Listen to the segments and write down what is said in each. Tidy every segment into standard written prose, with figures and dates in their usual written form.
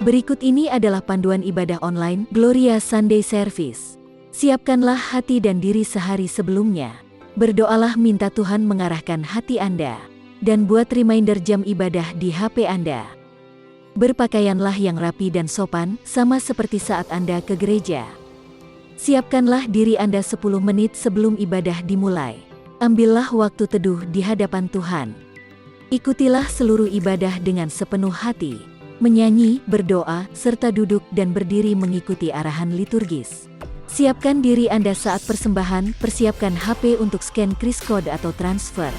Berikut ini adalah panduan ibadah online Gloria Sunday Service. Siapkanlah hati dan diri sehari sebelumnya. Berdoalah minta Tuhan mengarahkan hati Anda. Dan buat reminder jam ibadah di HP Anda. Berpakaianlah yang rapi dan sopan, sama seperti saat Anda ke gereja. Siapkanlah diri Anda 10 menit sebelum ibadah dimulai. Ambillah waktu teduh di hadapan Tuhan. Ikutilah seluruh ibadah dengan sepenuh hati. Menyanyi, berdoa, serta duduk dan berdiri mengikuti arahan liturgis. Siapkan diri Anda saat persembahan, persiapkan HP untuk scan QR Code atau transfer.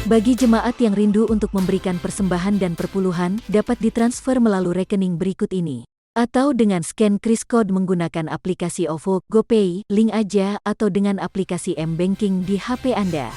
Bagi jemaat yang rindu untuk memberikan persembahan dan perpuluhan, dapat ditransfer melalui rekening berikut ini. Atau dengan scan QR Code menggunakan aplikasi OVO, GoPay, link aja, atau dengan aplikasi M-Banking di HP Anda.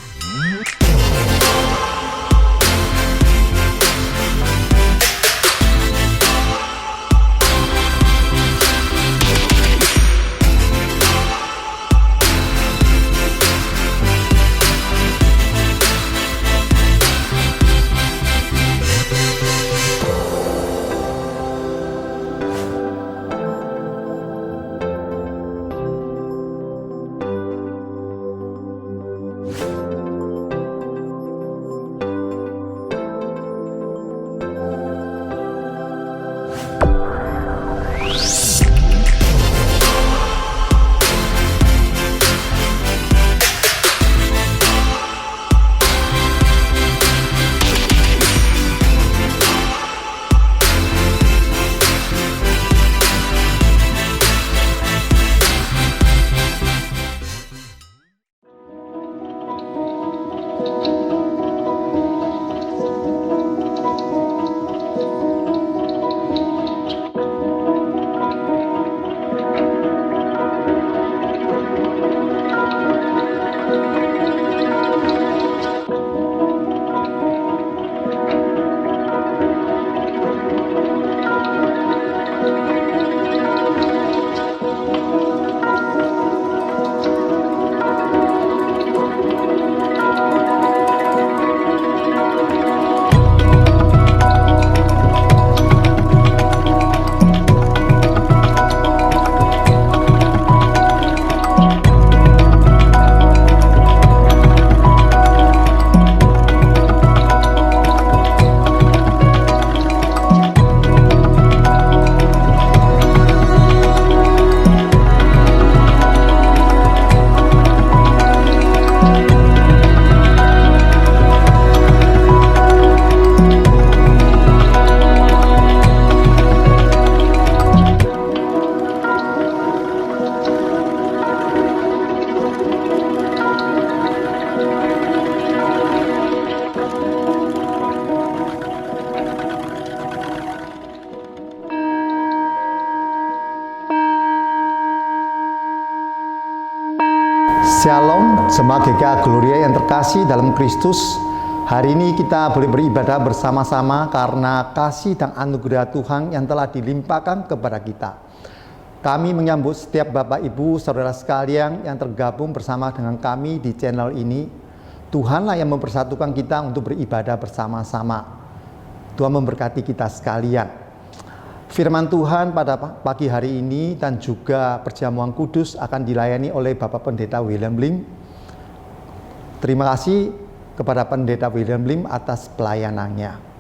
Shalom, jemaat GKA Gloria yang terkasih dalam Kristus. Hari ini kita boleh beribadah bersama-sama karena kasih dan anugerah Tuhan yang telah dilimpahkan kepada kita. Kami menyambut setiap Bapak Ibu, Saudara sekalian yang tergabung bersama dengan kami di channel ini. Tuhanlah yang mempersatukan kita untuk beribadah bersama-sama. Tuhan memberkati kita sekalian. Firman Tuhan pada pagi hari ini dan juga perjamuan kudus akan dilayani oleh Bapak Pendeta William Lim. Terima kasih kepada Pendeta William Lim atas pelayanannya.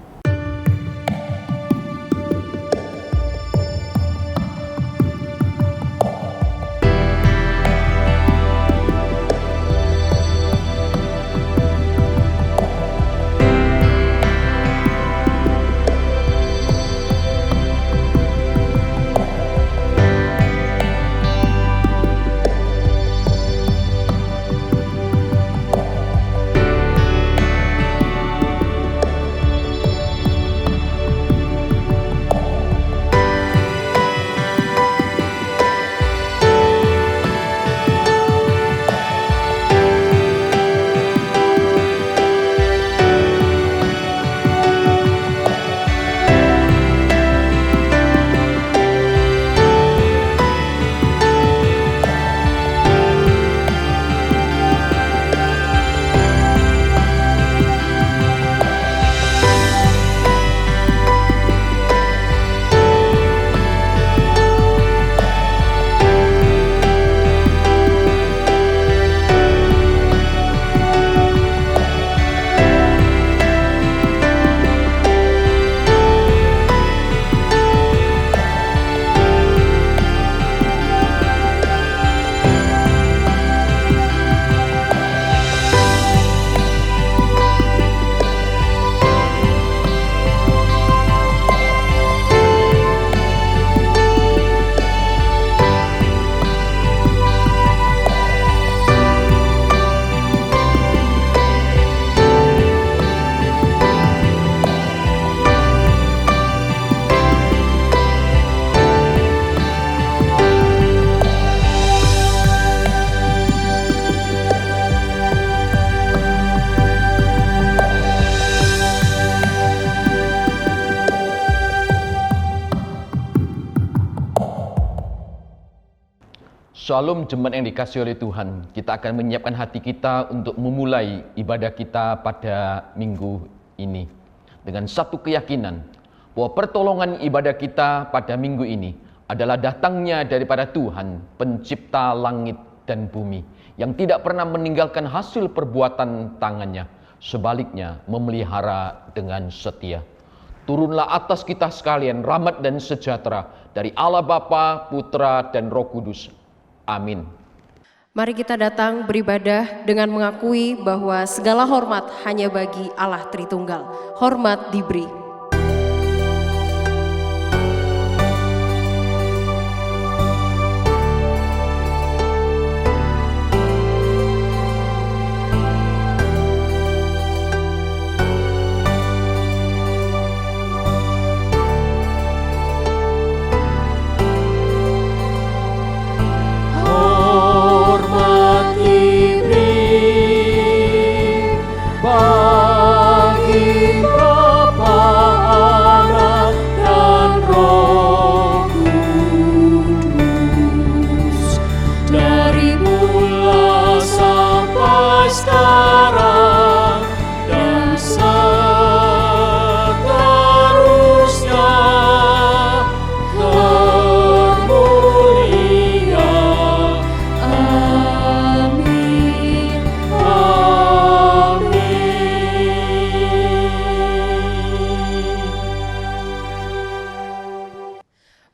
Shalom jemaat yang dikasihi oleh Tuhan. Kita akan menyiapkan hati kita untuk memulai ibadah kita pada minggu ini dengan satu keyakinan bahwa pertolongan ibadah kita pada minggu ini adalah datangnya daripada Tuhan, pencipta langit dan bumi, yang tidak pernah meninggalkan hasil perbuatan tangannya, sebaliknya memelihara dengan setia. Turunlah atas kita sekalian rahmat dan sejahtera dari Allah Bapa, Putra, dan Roh Kudus. Amin. Mari kita datang beribadah dengan mengakui bahwa segala hormat hanya bagi Allah Tritunggal. Hormat diberi.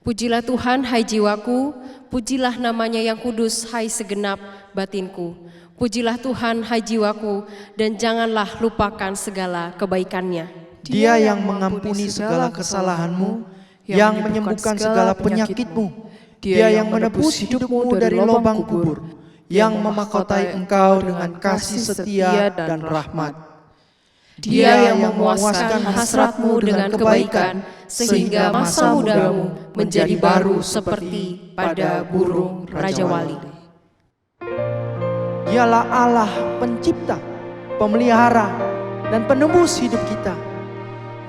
Pujilah Tuhan, hai jiwaku, pujilah namanya yang kudus, hai segenap batinku. Pujilah Tuhan, hai jiwaku, dan janganlah lupakan segala kebaikannya. Dia yang mengampuni segala kesalahanmu, yang menyembuhkan segala penyakitmu. Dia yang menebus hidupmu dari lubang kubur, yang memahkotai engkau dengan kasih setia dan rahmat. Dia yang memuaskan hasratmu dengan kebaikan, sehingga masa mudamu menjadi baru seperti pada burung Raja Wali. Dialah Allah pencipta, pemelihara, dan penebus hidup kita.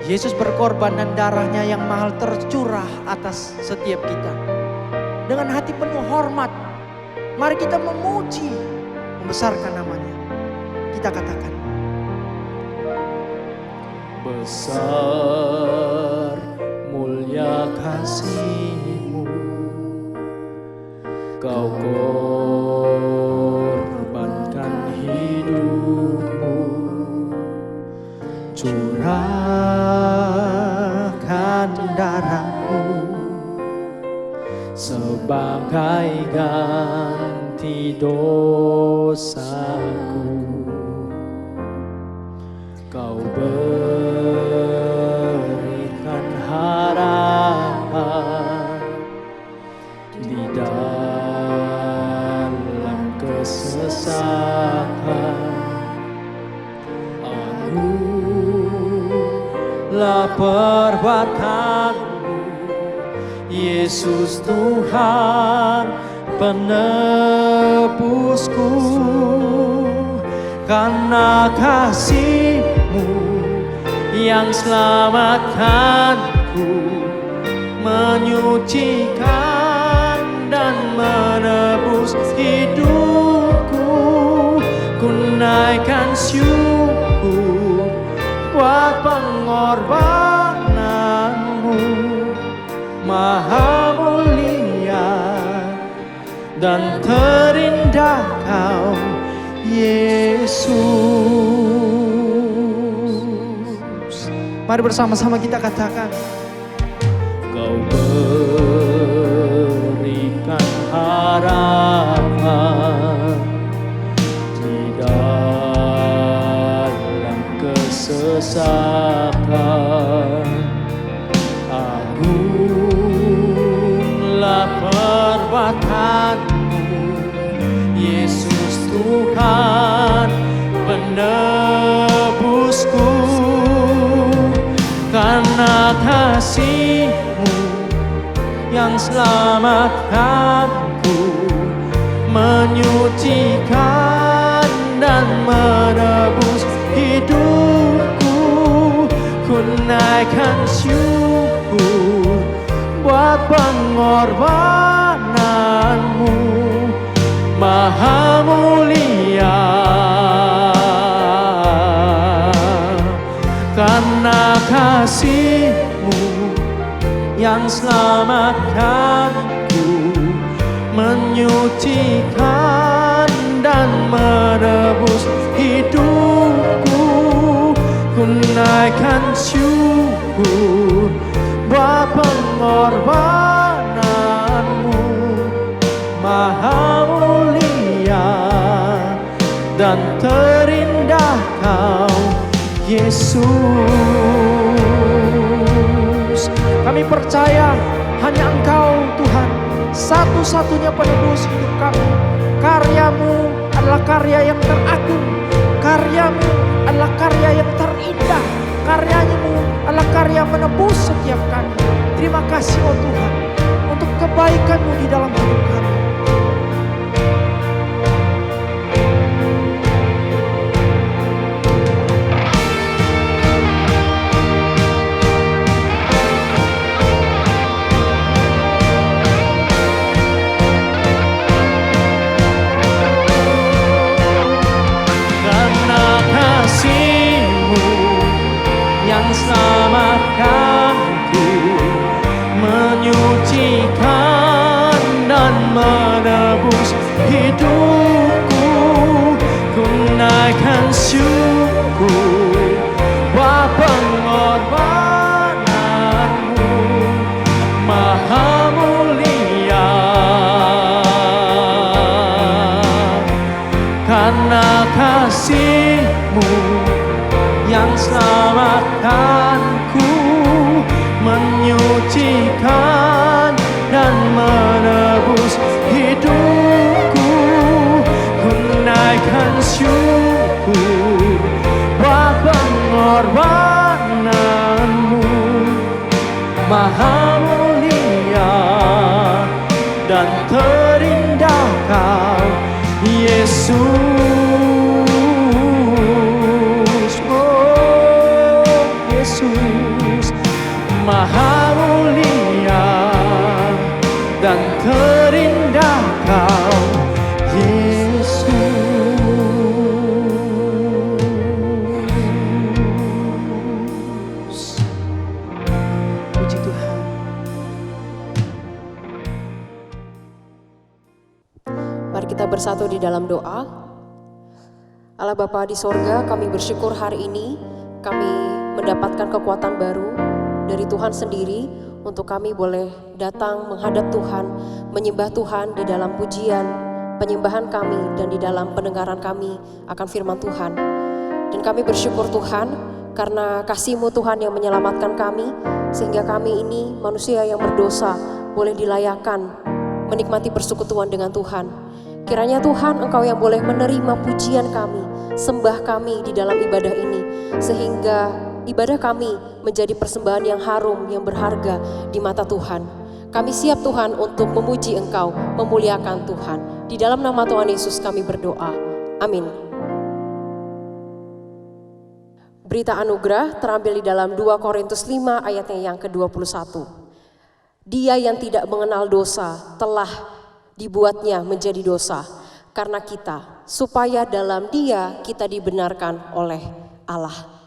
Yesus berkorban dan darahnya yang mahal tercurah atas setiap kita. Dengan hati penuh hormat, mari kita memuji, membesarkan namanya. Kita katakan, besar mulia kasih-Mu, Kau korbankan hidup-Mu, curahkan darah-Mu sebagai ganti dosaku. Kau berikan harapan di dalam kesesakan. Agunglah perbuatan-Mu, Yesus Tuhan penebusku. Karena kasih-Mu yang selamatkanku, menyucikan dan menebus hidupku. Ku naikkan syukur buat pengorbanan-Mu, Maha mulia dan terindah Kau, Yesus. Mari bersama-sama kita katakan, Kau berikan harapan di dalam kesesakan. Agunglah perbuatan-Mu, Yesus Tuhan penebusku. Karena kasih-Mu yang selamatkanku, menyucikan dan menebus hidupku. Ku naikkan syukur buat pengorbanan-Mu, Maha mulia. Karena kasih-Mu yang selamatkanku, menyucikan dan menebus hidupku. Ku naikkan syukur buat pengorbanan-Mu, Maha mulia dan terindah Kau, Yesus. Kami percaya hanya Engkau Tuhan, satu-satunya penebus hidup kami. Karya-Mu adalah karya yang teragung, karya-Mu adalah karya yang terindah, karya-Mu adalah karya menebus setiap kami. Terima kasih oh Tuhan untuk kebaikan-Mu di dalam hidup kami. Selamatkanku, menyucikan dan menebus hidupku. Ku naikkan syukur buat pengorbanan-Mu, Maha mulia. Karena kasih-Mu yang selamatkanku, menyucikan dan menebus hidupku. Ku naikkan syukur buat pengorbanan-Mu, Maha mulia dan terindah Kau, Yesus. Maha mulia dan terindah Kau, Yesus. Puji Tuhan. Mari kita bersatu di dalam doa. Allah Bapa di sorga, kami bersyukur hari ini kami mendapatkan kekuatan baru dari Tuhan sendiri untuk kami boleh datang menghadap Tuhan, menyembah Tuhan di dalam pujian, penyembahan kami dan di dalam pendengaran kami akan firman Tuhan. Dan kami bersyukur Tuhan karena kasih-Mu Tuhan yang menyelamatkan kami, sehingga kami ini manusia yang berdosa boleh dilayakkan menikmati persekutuan dengan Tuhan. Kiranya Tuhan Engkau yang boleh menerima pujian kami, sembah kami di dalam ibadah ini, sehingga ibadah kami menjadi persembahan yang harum, yang berharga di mata Tuhan. Kami siap Tuhan untuk memuji Engkau, memuliakan Tuhan. Di dalam nama Tuhan Yesus kami berdoa. Amin. Berita anugerah terambil di dalam 2 Korintus 5 ayatnya yang ke-21. Dia yang tidak mengenal dosa telah dibuatnya menjadi dosa karena kita, supaya dalam Dia kita dibenarkan oleh Allah.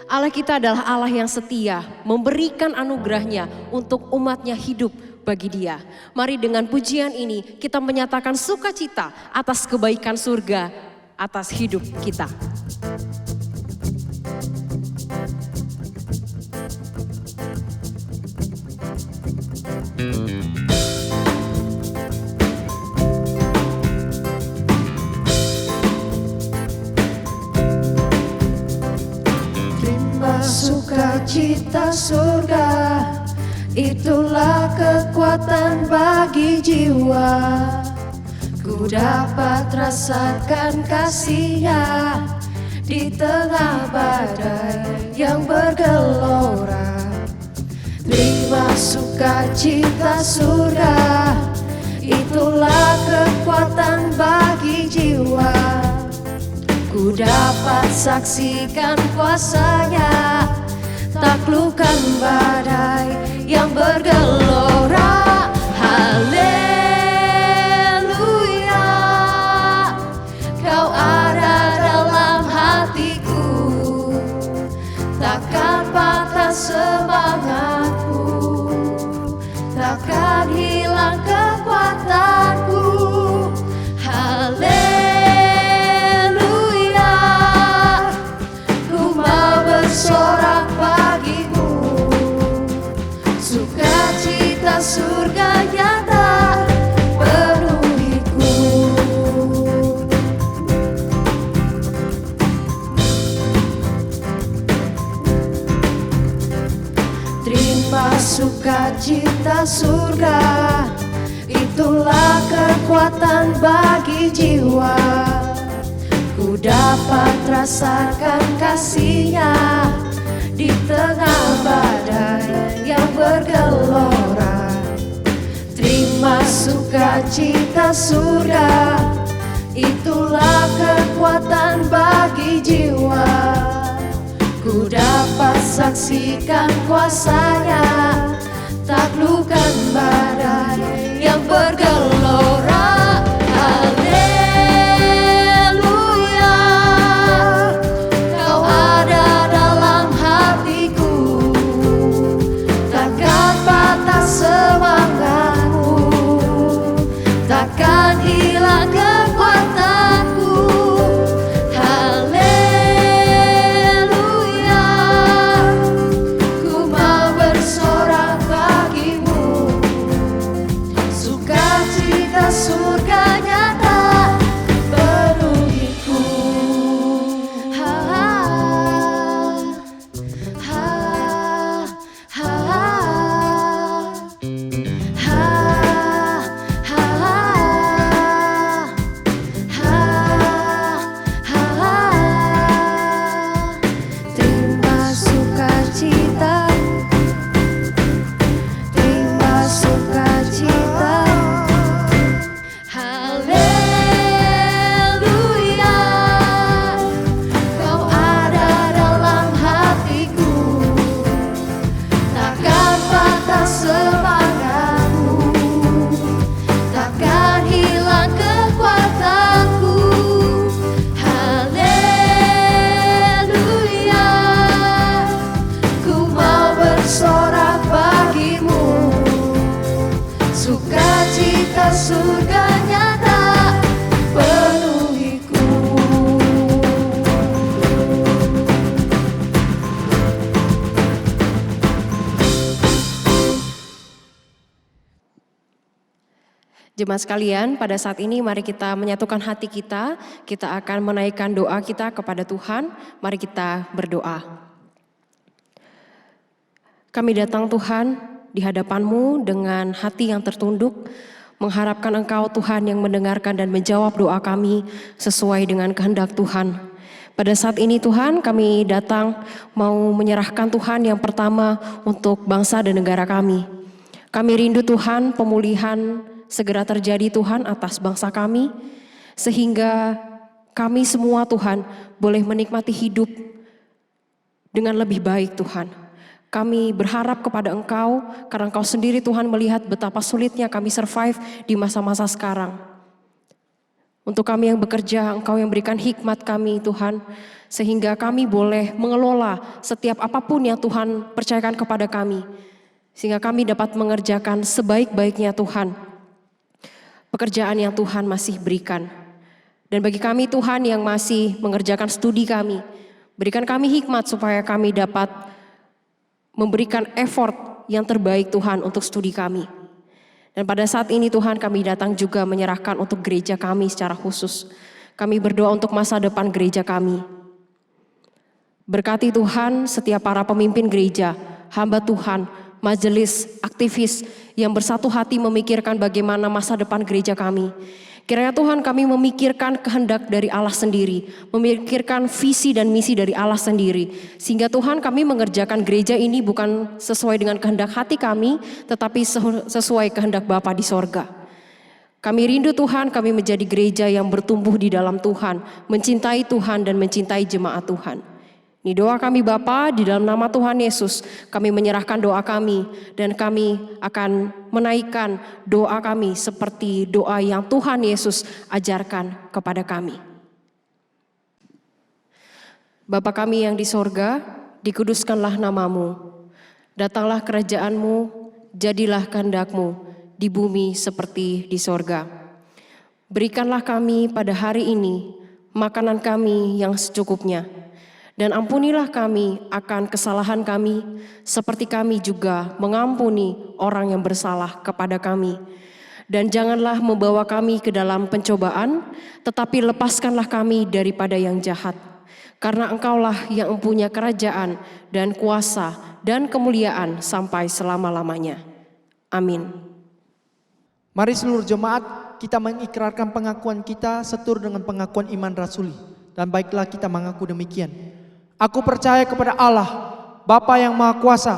Allah kita adalah Allah yang setia, memberikan anugerahnya untuk umatnya hidup bagi Dia. Mari dengan pujian ini kita menyatakan sukacita atas kebaikan surga, atas hidup kita. Sukacita surga, itulah kekuatan bagi jiwa. Ku dapat rasakan kasih-Nya di tengah badai yang bergelora. Terima sukacita surga, itulah kekuatan bagi jiwa. Ku dapat saksikan kuasa-Nya, taklukkan badai yang bergelora. Haleluya. takkan patah semangatku, takkan hilang kekuatanku. Haleluya, ku mau bersorak bagimu, sukacita surga nyata penuhiku. Terima sukacita surga, itulah kekuatan bagi jiwa. Ku dapat rasakan kasih-Nya di tengah badai yang bergelora. Terima sukacita surga, itulah kekuatan bagi jiwa. Ku dapat saksikan kuasa-Nya, taklukkan badai yang bergelora. Haleluya, Kau ada dalam hatiku, takkan patah semangatku, takkan hilang kekuatanku. Haleluya, ku mau bersorak bagimu, sukacita surga nyata penuhiku. Ha, ha, ha, terima sukacita, terima sukacita. Haleluya, Kau ada dalam hatiku, takkan patah semangatku, takkan hilang kekuatanku. Haleluya, ku mau bersorak bagimu, sukacita surga nyata penuhiku. Jemaat sekalian, pada saat ini mari kita menyatukan hati kita. Kita akan menaikkan doa kita kepada Tuhan. Mari kita berdoa. Kami datang Tuhan di hadapan-Mu dengan hati yang tertunduk, mengharapkan Engkau Tuhan yang mendengarkan dan menjawab doa kami sesuai dengan kehendak Tuhan. Pada saat ini Tuhan, kami datang mau menyerahkan Tuhan yang pertama untuk bangsa dan negara kami. Kami rindu Tuhan pemulihan segera terjadi Tuhan atas bangsa kami, sehingga kami semua Tuhan boleh menikmati hidup dengan lebih baik Tuhan. Kami berharap kepada Engkau, karena Engkau sendiri Tuhan melihat betapa sulitnya kami survive di masa-masa sekarang. Untuk kami yang bekerja, Engkau yang berikan hikmat kami Tuhan, sehingga kami boleh mengelola setiap apapun yang Tuhan percayakan kepada kami, sehingga kami dapat mengerjakan sebaik-baiknya Tuhan pekerjaan yang Tuhan masih berikan. Dan bagi kami Tuhan yang masih mengerjakan studi kami, berikan kami hikmat supaya kami dapat memberikan effort yang terbaik Tuhan untuk studi kami. Dan pada saat ini Tuhan kami datang juga menyerahkan untuk gereja kami secara khusus. Kami berdoa untuk masa depan gereja kami. Berkati Tuhan setiap para pemimpin gereja, hamba Tuhan, majelis, aktivis yang bersatu hati memikirkan bagaimana masa depan gereja kami. Kiranya Tuhan kami memikirkan kehendak dari Allah sendiri, memikirkan visi dan misi dari Allah sendiri. Sehingga Tuhan kami mengerjakan gereja ini bukan sesuai dengan kehendak hati kami, tetapi sesuai kehendak Bapa di sorga. Kami rindu Tuhan kami menjadi gereja yang bertumbuh di dalam Tuhan, mencintai Tuhan dan mencintai jemaat Tuhan. Ini doa kami Bapa, di dalam nama Tuhan Yesus kami menyerahkan doa kami dan kami akan menaikkan doa kami seperti doa yang Tuhan Yesus ajarkan kepada kami. Bapa kami yang di sorga, dikuduskanlah namamu. Datanglah kerajaan-Mu, jadilah kehendak-Mu di bumi seperti di sorga. Berikanlah kami pada hari ini makanan kami yang secukupnya, dan ampunilah kami akan kesalahan kami, seperti kami juga mengampuni orang yang bersalah kepada kami. Dan janganlah membawa kami ke dalam pencobaan, tetapi lepaskanlah kami daripada yang jahat. Karena Engkaulah yang mempunyai kerajaan dan kuasa dan kemuliaan sampai selama-lamanya. Amin. Mari seluruh jemaat kita mengikrarkan pengakuan kita seturut dengan pengakuan iman rasuli. Dan baiklah kita mengaku demikian. Aku percaya kepada Allah, Bapa yang Maha Kuasa,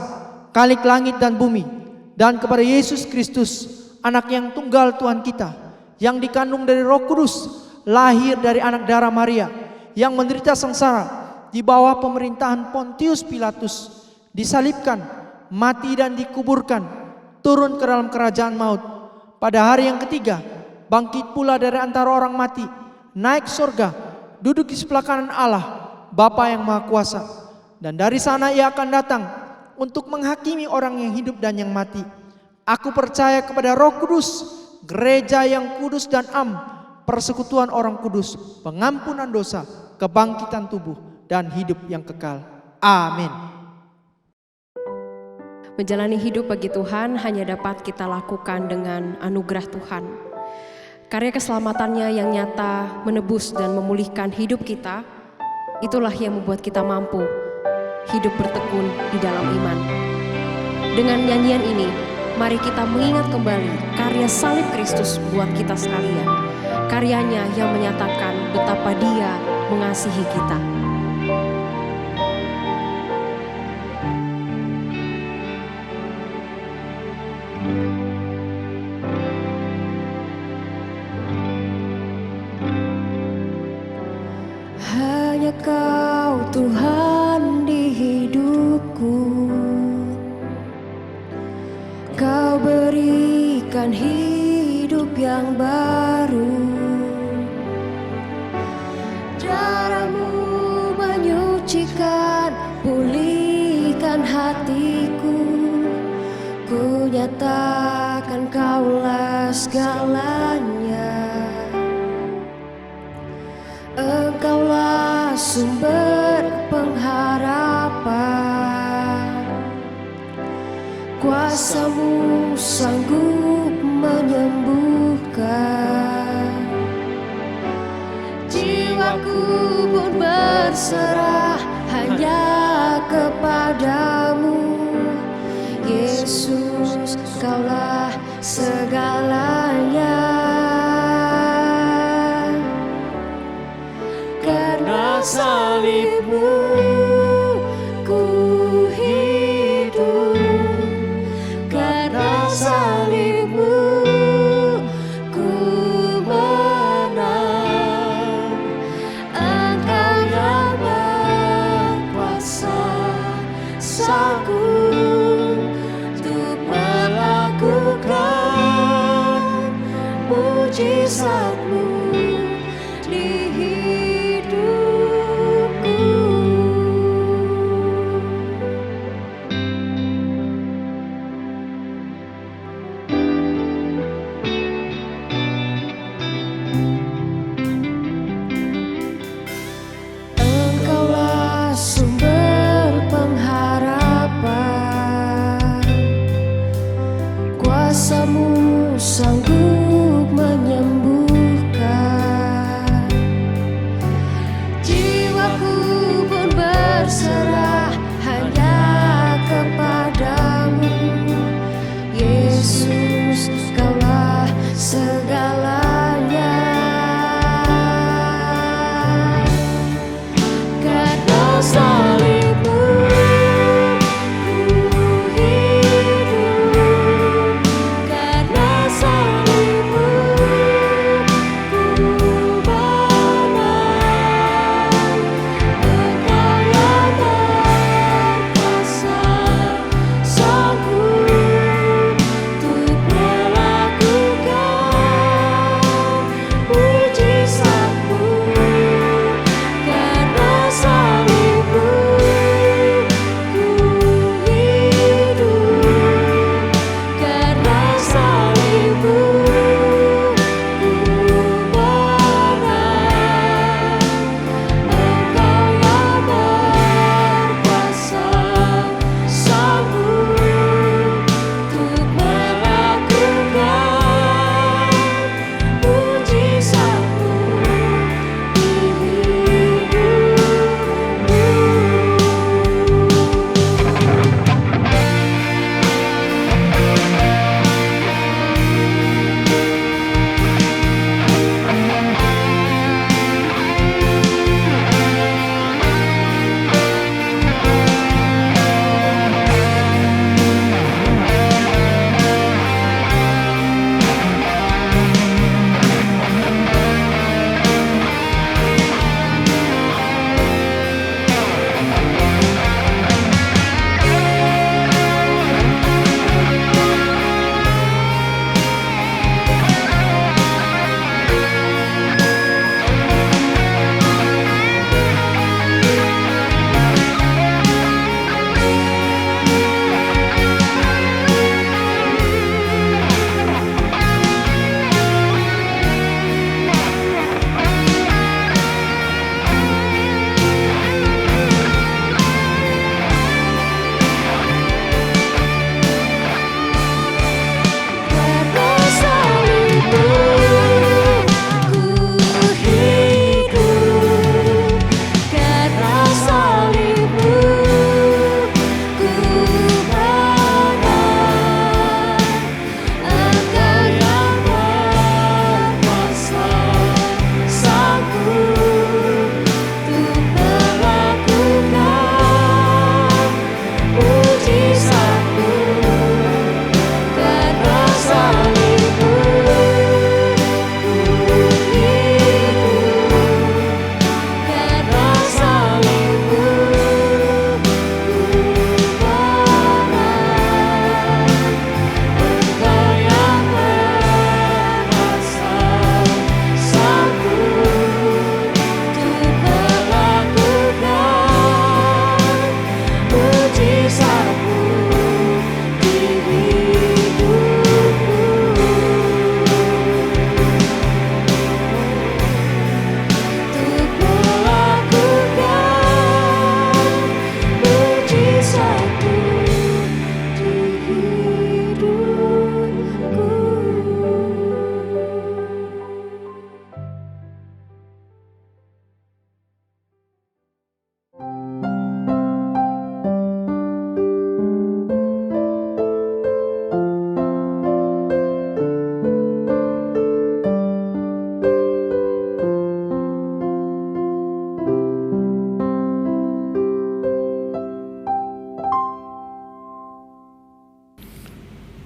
Khalik langit dan bumi, dan kepada Yesus Kristus, anak yang tunggal Tuhan kita, yang dikandung dari Roh Kudus, lahir dari anak darah Maria, yang menderita sengsara di bawah pemerintahan Pontius Pilatus, disalibkan, mati dan dikuburkan, turun ke dalam kerajaan maut. Pada hari yang ketiga, bangkit pula dari antara orang mati, naik surga, duduk di sebelah kanan Allah, Bapa yang Maha Kuasa. Dan dari sana Ia akan datang untuk menghakimi orang yang hidup dan yang mati. Aku percaya kepada Roh Kudus, gereja yang kudus dan persekutuan orang kudus, pengampunan dosa, kebangkitan tubuh, dan hidup yang kekal. Amin. Menjalani hidup bagi Tuhan hanya dapat kita lakukan dengan anugerah Tuhan. Karya keselamatannya yang nyata menebus dan memulihkan hidup kita, itulah yang membuat kita mampu hidup bertekun di dalam iman. Dengan nyanyian ini, mari kita mengingat kembali karya salib Kristus buat kita sekalian. Karyanya yang menyatakan betapa Dia mengasihi kita. Hanya Kau Tuhan di hidupku, Kau berikan hidup yang baru. Darah-Mu menyucikan, pulihkan hatiku. Ku nyatakan Kaulah segalanya. Engkaulah sumber pengharapan, kuasa-Mu sanggup menyembuhkan. Jiwaku pun berserah hanya kepadamu, Yesus, Kaulah segalanya. Karena salib-Mu ku hidup, karena salib-Mu ku menang. Engkau yang berkuasa, sanggup untuk melakukan mujizat-Mu di hidupku. Engkaulah sumber pengharapan,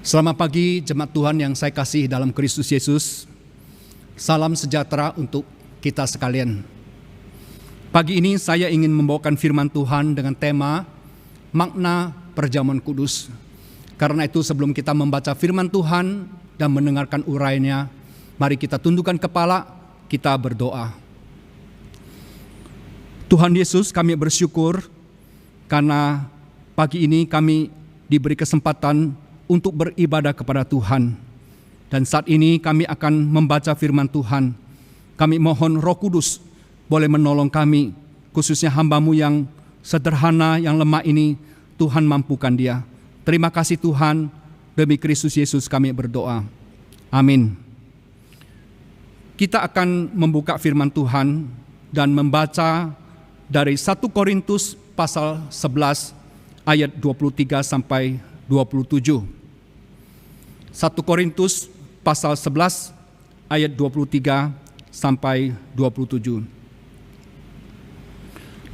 Selamat pagi jemaat Tuhan yang saya kasih dalam Kristus Yesus. Salam sejahtera untuk kita sekalian. Pagi ini saya ingin membawakan firman Tuhan dengan tema makna perjamuan kudus. Karena itu sebelum kita membaca firman Tuhan dan mendengarkan uraiannya, mari kita tundukkan kepala, kita berdoa. Tuhan Yesus, kami bersyukur karena pagi ini kami diberi kesempatan untuk beribadah kepada Tuhan. Dan saat ini kami akan membaca firman Tuhan. Kami mohon Roh Kudus boleh menolong kami, khususnya hamba-Mu yang sederhana, yang lemah ini, Tuhan mampukan dia. Terima kasih Tuhan, demi Kristus Yesus kami berdoa. Amin. Kita akan membuka firman Tuhan dan membaca dari 1 Korintus pasal 11 ayat 23 sampai 27. 1 Korintus pasal 11 ayat 23 sampai 27.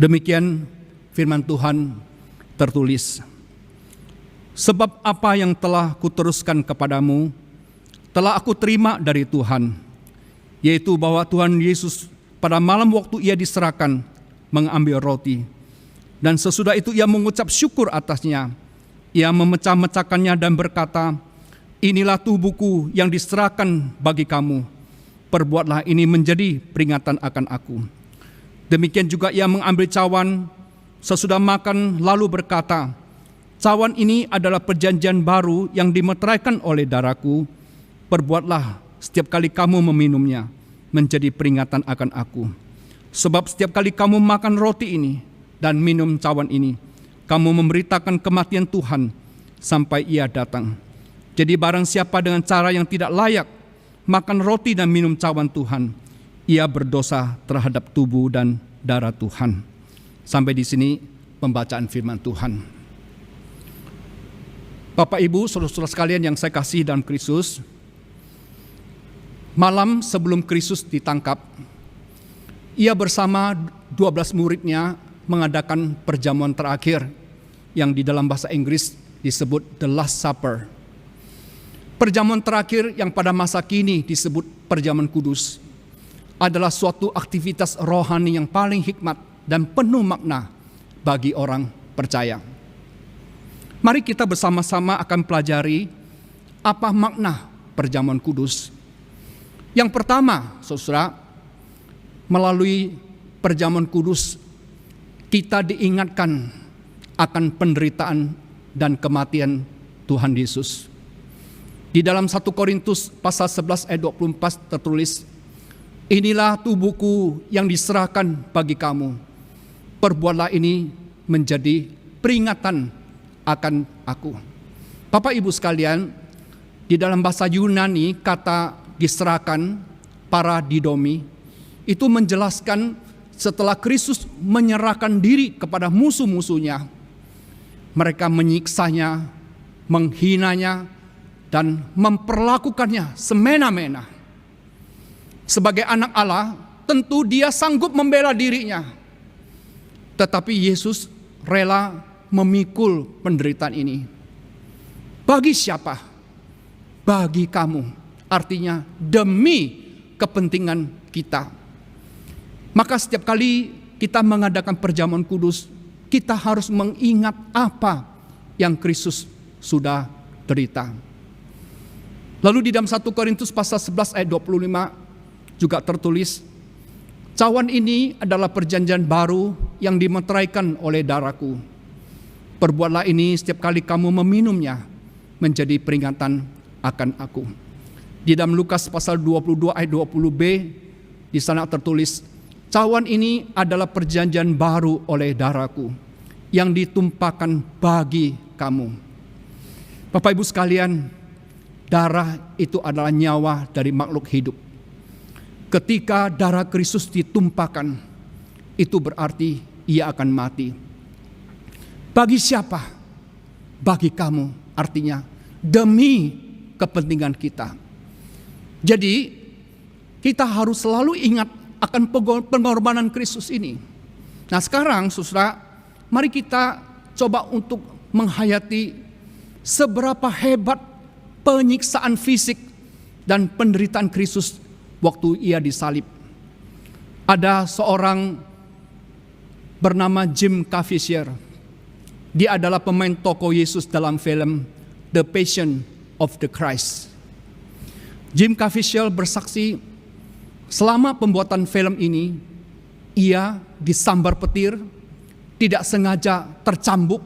Demikian firman Tuhan tertulis. Sebab apa yang telah kuteruskan kepadamu telah aku terima dari Tuhan, yaitu bahwa Tuhan Yesus pada malam waktu ia diserahkan mengambil roti, dan sesudah itu ia mengucap syukur atasnya. Ia memecah-mecahkannya dan berkata, inilah tubuhku yang diserahkan bagi kamu. Perbuatlah ini menjadi peringatan akan aku. Demikian juga ia mengambil cawan sesudah makan lalu berkata, cawan ini adalah perjanjian baru yang dimeteraikan oleh darahku. Perbuatlah setiap kali kamu meminumnya menjadi peringatan akan aku. Sebab setiap kali kamu makan roti ini dan minum cawan ini, kamu memberitakan kematian Tuhan sampai ia datang. Jadi barang siapa dengan cara yang tidak layak makan roti dan minum cawan Tuhan, ia berdosa terhadap tubuh dan darah Tuhan. Sampai di sini pembacaan firman Tuhan. Bapak Ibu, saudara-saudara sekalian yang saya kasih dalam Kristus, malam sebelum Kristus ditangkap, ia bersama 12 muridnya mengadakan perjamuan terakhir yang di dalam bahasa Inggris disebut The Last Supper. Perjamuan terakhir yang pada masa kini disebut perjamuan kudus adalah suatu aktivitas rohani yang paling hikmat dan penuh makna bagi orang percaya. Mari kita bersama-sama akan pelajari apa makna perjamuan kudus. Yang pertama, saudara, melalui perjamuan kudus kita diingatkan akan penderitaan dan kematian Tuhan Yesus. Di dalam 1 Korintus pasal 11 ayat 24 tertulis, inilah tubuhku yang diserahkan bagi kamu. Perbuatlah ini menjadi peringatan akan aku. Bapak Ibu sekalian, di dalam bahasa Yunani kata diserahkan, paradidomi, itu menjelaskan setelah Kristus menyerahkan diri kepada musuh-musuhnya, mereka menyiksanya, menghinanya, dan memperlakukannya semena-mena. Sebagai anak Allah, tentu dia sanggup membela dirinya. Tetapi Yesus rela memikul penderitaan ini. Bagi siapa? Bagi kamu. Artinya demi kepentingan kita. Maka setiap kali kita mengadakan perjamuan kudus, kita harus mengingat apa yang Kristus sudah derita. Lalu di dalam 1 Korintus pasal 11 ayat 25 juga tertulis, cawan ini adalah perjanjian baru yang dimeteraikan oleh darahku. Perbuatlah ini setiap kali kamu meminumnya menjadi peringatan akan aku. Di dalam Lukas pasal 22 ayat 20b, di sana tertulis, cawan ini adalah perjanjian baru oleh darahku yang ditumpahkan bagi kamu. Bapak Ibu sekalian, darah itu adalah nyawa dari makhluk hidup. Ketika darah Kristus ditumpahkan, itu berarti ia akan mati. Bagi siapa? Bagi kamu, artinya demi kepentingan kita. Jadi kita harus selalu ingat akan pengorbanan Kristus ini. Nah sekarang saudara, mari kita coba untuk menghayati seberapa hebat penyiksaan fisik dan penderitaan Kristus waktu ia disalib. Ada seorang bernama Jim Caviezel. Dia adalah pemain tokoh Yesus dalam film The Passion of the Christ. Jim Caviezel bersaksi selama pembuatan film ini, ia disambar petir, tidak sengaja tercambuk,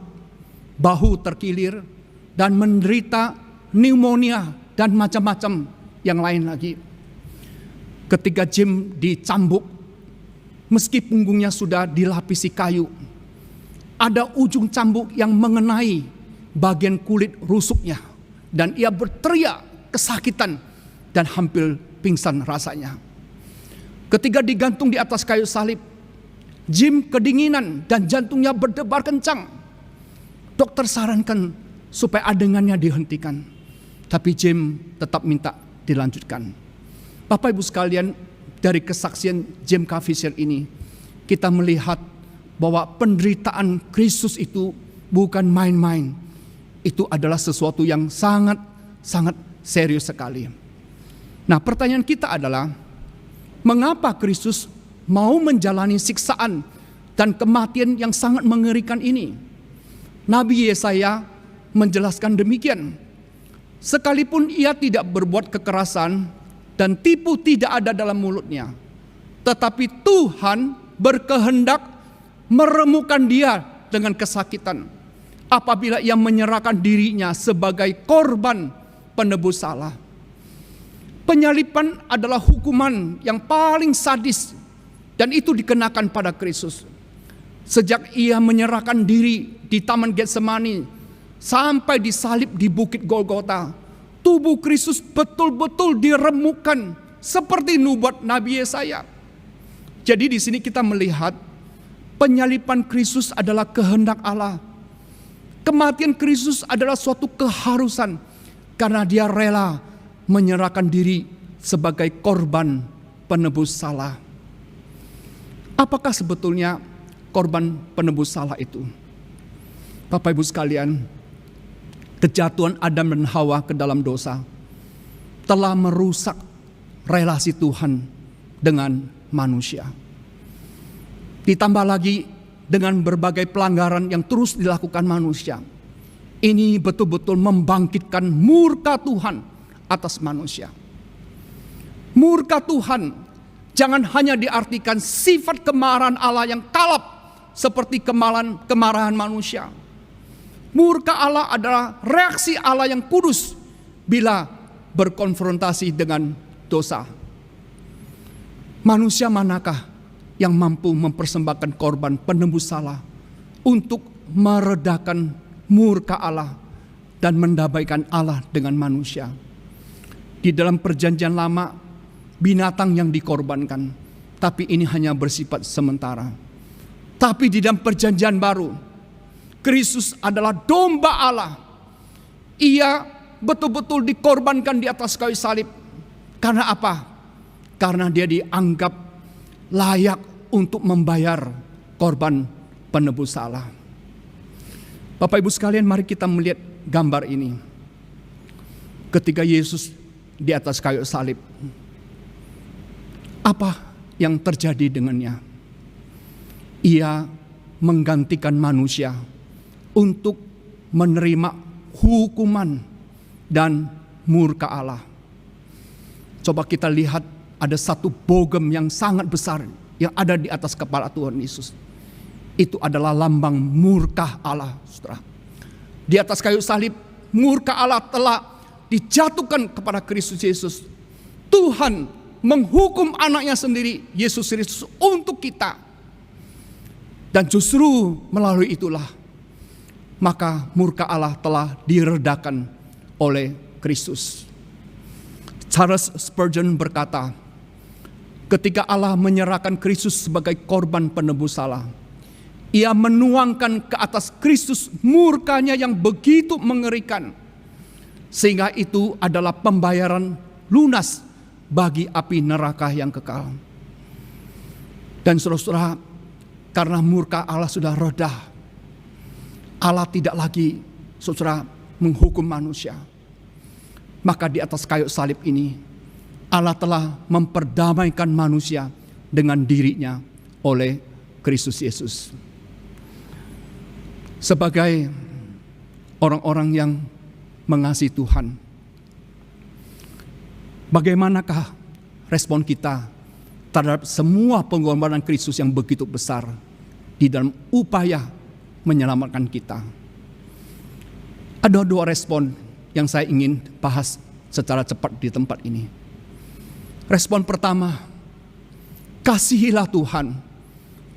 bahu terkilir, dan menderita pneumonia dan macam-macam yang lain lagi. Ketika Jim dicambuk, meski punggungnya sudah dilapisi kayu, ada ujung cambuk yang mengenai bagian kulit rusuknya, dan ia berteriak kesakitan dan hampir pingsan rasanya. Ketika digantung di atas kayu salib, Jim kedinginan dan jantungnya berdebar kencang. Dokter sarankan supaya adegannya dihentikan, tapi Jim tetap minta dilanjutkan. Bapak Ibu sekalian, dari kesaksian Jim Caviezel ini, kita melihat bahwa penderitaan Kristus itu bukan main-main. Itu adalah sesuatu yang sangat serius sekali. Nah, pertanyaan kita adalah, mengapa Kristus mau menjalani siksaan dan kematian yang sangat mengerikan ini? Nabi Yesaya menjelaskan demikian. Sekalipun ia tidak berbuat kekerasan dan tipu tidak ada dalam mulutnya, tetapi Tuhan berkehendak meremukan dia dengan kesakitan apabila ia menyerahkan dirinya sebagai korban penebus salah. Penyaliban adalah hukuman yang paling sadis, dan itu dikenakan pada Kristus. Sejak ia menyerahkan diri di Taman Getsemani sampai disalib di Bukit Golgota, tubuh Kristus betul-betul diremukkan seperti nubuat Nabi Yesaya. Jadi di sini kita melihat penyaliban Kristus adalah kehendak Allah. Kematian Kristus adalah suatu keharusan karena dia rela menyerahkan diri sebagai korban penebus salah. Apakah sebetulnya korban penebus salah itu? Bapak Ibu sekalian, kejatuhan Adam dan Hawa ke dalam dosa telah merusak relasi Tuhan dengan manusia. Ditambah lagi dengan berbagai pelanggaran yang terus dilakukan manusia. Ini betul-betul membangkitkan murka Tuhan atas manusia. Murka Tuhan jangan hanya diartikan sifat kemarahan Allah yang kalap seperti kemarahan manusia. Murka Allah adalah reaksi Allah yang kudus bila berkonfrontasi dengan dosa. Manusia manakah yang mampu mempersembahkan korban penebus salah untuk meredakan murka Allah dan mendamaikan Allah dengan manusia? Di dalam perjanjian lama, binatang yang dikorbankan, tapi ini hanya bersifat sementara. Tapi di dalam perjanjian baru, Kristus adalah domba Allah. Ia betul-betul dikorbankan di atas kayu salib. Karena apa? Karena dia dianggap layak untuk membayar korban penebus salah. Bapak Ibu sekalian, mari kita melihat gambar ini. Ketika Yesus di atas kayu salib, apa yang terjadi dengannya? Ia menggantikan manusia untuk menerima hukuman dan murka Allah. Coba kita lihat, ada satu bogem yang sangat besar yang ada di atas kepala Tuhan Yesus. Itu adalah lambang murka Allah, saudara. Di atas kayu salib, murka Allah telah dijatuhkan kepada Kristus Yesus. Tuhan menghukum anaknya sendiri, Yesus Kristus, untuk kita. Dan justru melalui itulah, maka murka Allah telah diredakan oleh Kristus. Charles Spurgeon berkata, ketika Allah menyerahkan Kristus sebagai korban penebus salah, Ia menuangkan ke atas Kristus murkanya yang begitu mengerikan, sehingga itu adalah pembayaran lunas bagi api neraka yang kekal. Dan saudara-saudara, karena murka Allah sudah reda, Allah tidak lagi, saudara, menghukum manusia. Maka di atas kayu salib ini Allah telah memperdamaikan manusia dengan dirinya oleh Kristus Yesus. Sebagai orang-orang yang mengasihi Tuhan, bagaimanakah respon kita terhadap semua pengorbanan Kristus yang begitu besar di dalam upaya menyelamatkan kita? Ada dua respon yang saya ingin bahas secara cepat di tempat ini. Respon pertama, kasihilah Tuhan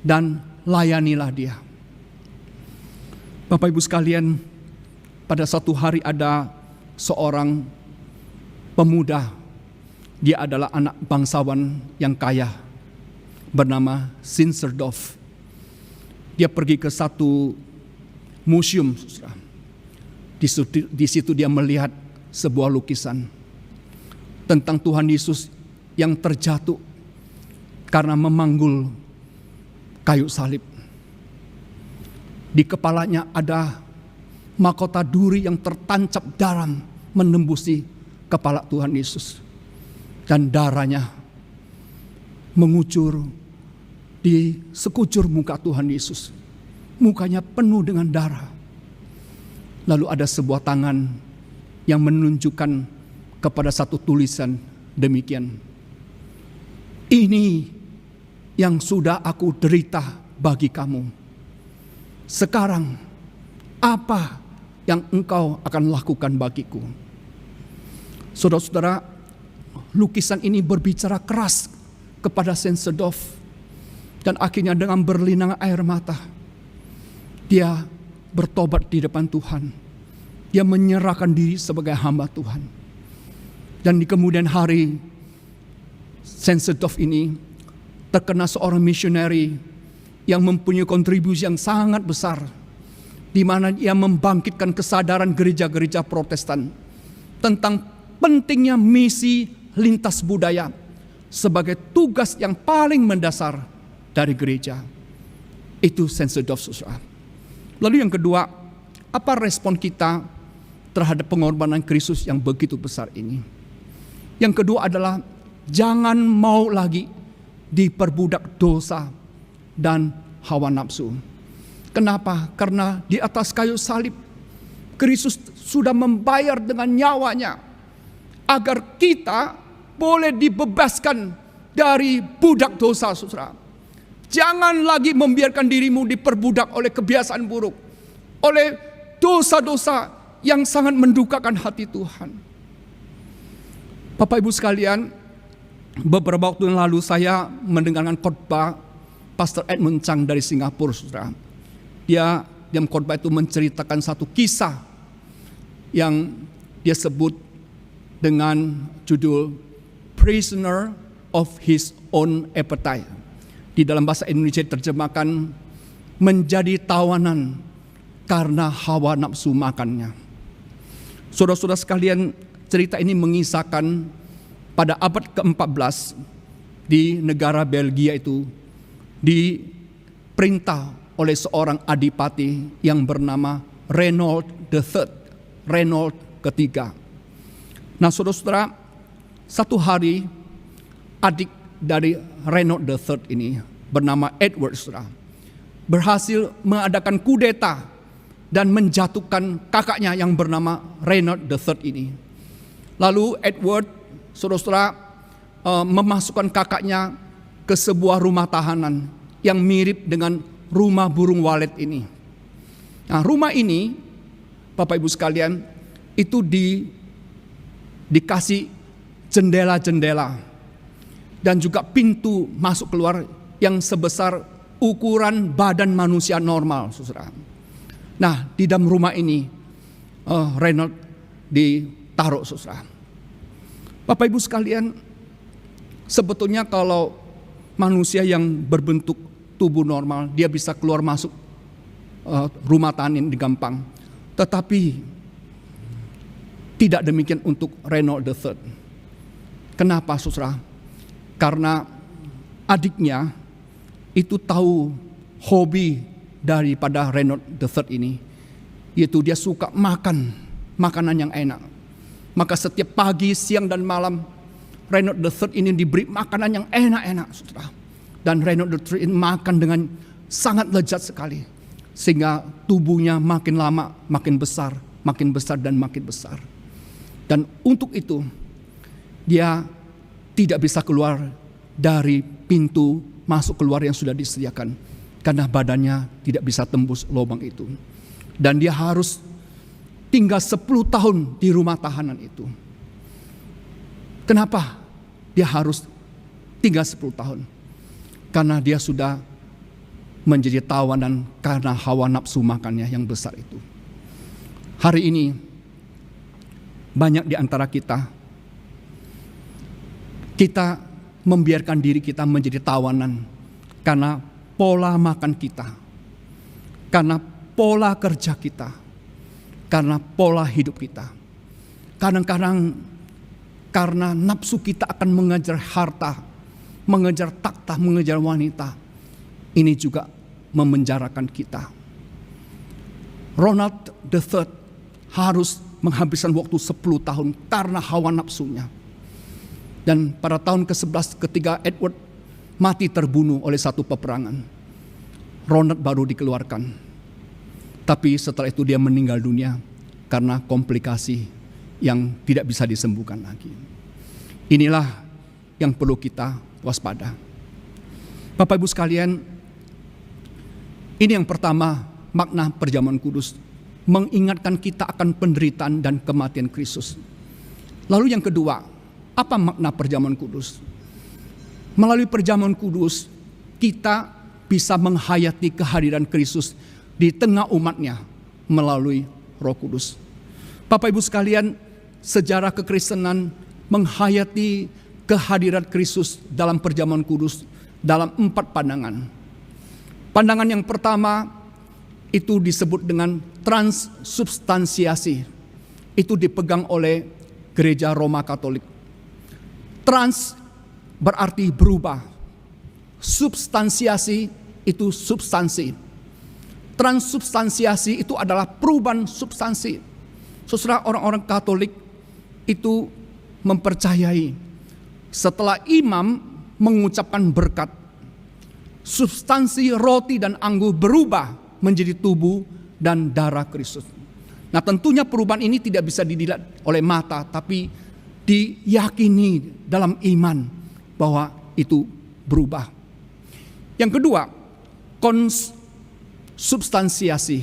dan layanilah Dia. Bapak Ibu sekalian, pada satu hari ada seorang pemuda, dia adalah anak bangsawan yang kaya, bernama Zinzendorf. Dia pergi ke satu museum. Di situ dia melihat sebuah lukisan tentang Tuhan Yesus yang terjatuh karena memanggul kayu salib. Di kepalanya ada mahkota duri yang tertancap dalam menembusi kepala Tuhan Yesus. Dan darahnya mengucur di sekujur muka Tuhan Yesus. Mukanya penuh dengan darah. Lalu ada sebuah tangan yang menunjukkan kepada satu tulisan demikian. Ini yang sudah aku derita bagi kamu. Sekarang apa yang engkau akan lakukan bagiku? Saudara-saudara, lukisan ini berbicara keras kepada Zinzendorf. Dan akhirnya dengan berlinang air mata, dia bertobat di depan Tuhan. Dia menyerahkan diri sebagai hamba Tuhan. Dan di kemudian hari, Zinzendorf ini terkena seorang misioneri yang mempunyai kontribusi yang sangat besar, di mana ia membangkitkan kesadaran gereja-gereja Protestan tentang pentingnya misi lintas budaya sebagai tugas yang paling mendasar dari gereja. Itu Zinzendorf, saudara. Lalu yang kedua, apa respon kita terhadap pengorbanan Kristus yang begitu besar ini? Yang kedua adalah jangan mau lagi diperbudak dosa dan hawa nafsu. Kenapa? Karena di atas kayu salib Kristus sudah membayar dengan nyawanya agar kita boleh dibebaskan dari budak dosa, saudara. Jangan lagi membiarkan dirimu diperbudak oleh kebiasaan buruk, oleh dosa-dosa yang sangat mendukakan hati Tuhan. Bapak Ibu sekalian, beberapa waktu yang lalu saya mendengarkan khotbah Pastor Edmund Chang dari Singapura, saudara. Dia dalam khotbah itu menceritakan satu kisah yang dia sebut dengan judul Prisoner of His Own Appetite. Di dalam bahasa Indonesia terjemahkan menjadi tawanan karena hawa nafsu makannya. Saudara-saudara sekalian, cerita ini mengisahkan pada abad ke-14 di negara Belgia itu diperintah oleh seorang adipati yang bernama Renold III, Renold ketiga. Nah, saudara-saudara, satu hari adik dari Renold III ini bernama Edward, saudara, berhasil mengadakan kudeta dan menjatuhkan kakaknya yang bernama Renold III ini. Lalu Edward, saudara-saudara, memasukkan kakaknya ke sebuah rumah tahanan yang mirip dengan rumah burung walet ini. Nah, rumah ini, Bapak Ibu sekalian, itu dikasih jendela-jendela dan juga pintu masuk keluar yang sebesar ukuran badan manusia normal, saudara. Nah, di dalam rumah ini Renold ditaruh, saudara. Bapak Ibu sekalian, sebetulnya kalau manusia yang berbentuk tubuh normal, dia bisa keluar masuk rumah tahanan dengan gampang. Tetapi tidak demikian untuk Renold III. Kenapa, saudara? Karena adiknya itu tahu hobi daripada Renold III ini, yaitu dia suka makan makanan yang enak, Maka setiap pagi, siang, dan malam Reinhard III ini diberi makanan yang enak-enak, saudara. Dan Reinhard III ini makan dengan sangat lezat sekali. Sehingga tubuhnya makin lama makin besar dan makin besar. Dan untuk itu dia tidak bisa keluar dari pintu masuk keluar yang sudah disediakan. Karena badannya tidak bisa tembus lubang itu. Dan dia harus tinggal 10 tahun di rumah tahanan itu. Kenapa dia harus tinggal 10 tahun? Karena dia sudah menjadi tawanan karena hawa nafsu makannya yang besar itu. Hari ini banyak di antara kita membiarkan diri kita menjadi tawanan karena pola makan kita, karena pola kerja kita, karena pola hidup kita. Kadang-kadang karena nafsu kita akan mengejar harta, mengejar takhta, mengejar wanita. Ini juga memenjarakan kita. Ronald III harus menghabiskan waktu 10 tahun karena hawa nafsunya. Dan pada tahun ke-11 ketika Edward mati terbunuh oleh satu peperangan, Ronald baru dikeluarkan. Tapi setelah itu dia meninggal dunia karena komplikasi yang tidak bisa disembuhkan lagi. Inilah yang perlu kita waspada. Bapak Ibu sekalian, ini yang pertama, makna perjamuan kudus, mengingatkan kita akan penderitaan dan kematian Kristus. Lalu yang kedua, apa makna perjamuan kudus? Melalui perjamuan kudus, kita bisa menghayati kehadiran Kristus di tengah umatnya melalui Roh Kudus. Bapak Ibu sekalian, sejarah kekristenan menghayati kehadiran Kristus dalam perjamuan kudus dalam 4 pandangan. Pandangan yang pertama itu disebut dengan transsubstansiasi. Itu dipegang oleh Gereja Roma Katolik. Trans berarti berubah. Substansiasi itu substansi. Transsubstansiasi itu adalah perubahan substansi. Saudara, orang-orang Katolik itu mempercayai setelah imam mengucapkan berkat, substansi roti dan anggur berubah menjadi tubuh dan darah Kristus. Nah, tentunya perubahan ini tidak bisa dilihat oleh mata, tapi diyakini dalam iman bahwa itu berubah. Yang kedua, konsubstansiasi.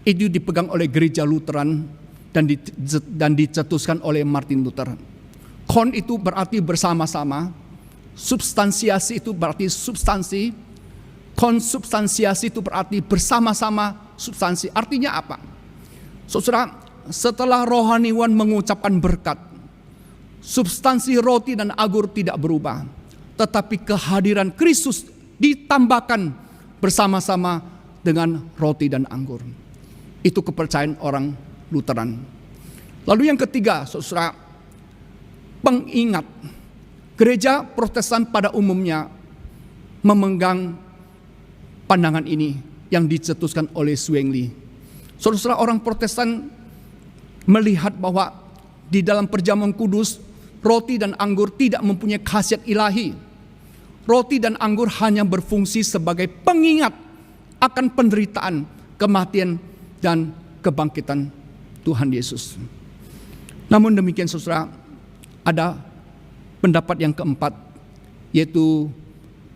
Itu dipegang oleh gereja Lutheran dan dicetuskan oleh Martin Luther. Kon itu berarti bersama-sama, substansiasi itu berarti substansi, konsubstansiasi itu berarti bersama-sama substansi. Artinya apa? Saudara, setelah rohaniwan mengucapkan berkat, substansi roti dan anggur tidak berubah, tetapi kehadiran Kristus ditambahkan bersama-sama dengan roti dan anggur. Itu kepercayaan orang Lutheran. Lalu yang ketiga, saudara, pengingat. Gereja Protestan pada umumnya memegang pandangan ini yang dicetuskan oleh Zwingli. Saudara, orang Protestan melihat bahwa di dalam perjamuan kudus, roti dan anggur tidak mempunyai khasiat ilahi. Roti dan anggur hanya berfungsi sebagai pengingat akan penderitaan, kematian, dan kebangkitan Tuhan Yesus. Namun demikian, saudara, ada pendapat yang keempat, yaitu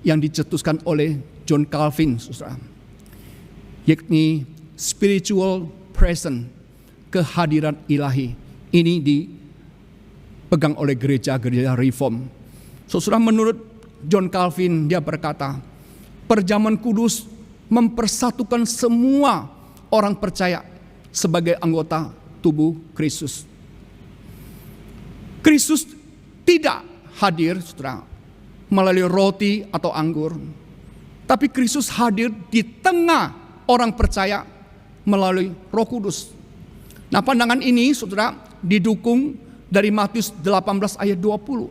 yang dicetuskan oleh John Calvin, saudara, yakni spiritual presence, kehadiran ilahi. Ini dipegang oleh gereja-gereja reform. Saudara, menurut John Calvin, dia berkata, perjamuan kudus mempersatukan semua orang percaya sebagai anggota tubuh Kristus. Kristus tidak hadir, saudara, melalui roti atau anggur, tapi Kristus hadir di tengah orang percaya melalui Roh Kudus. Nah, pandangan ini, saudara, didukung dari Matius 18 ayat 20.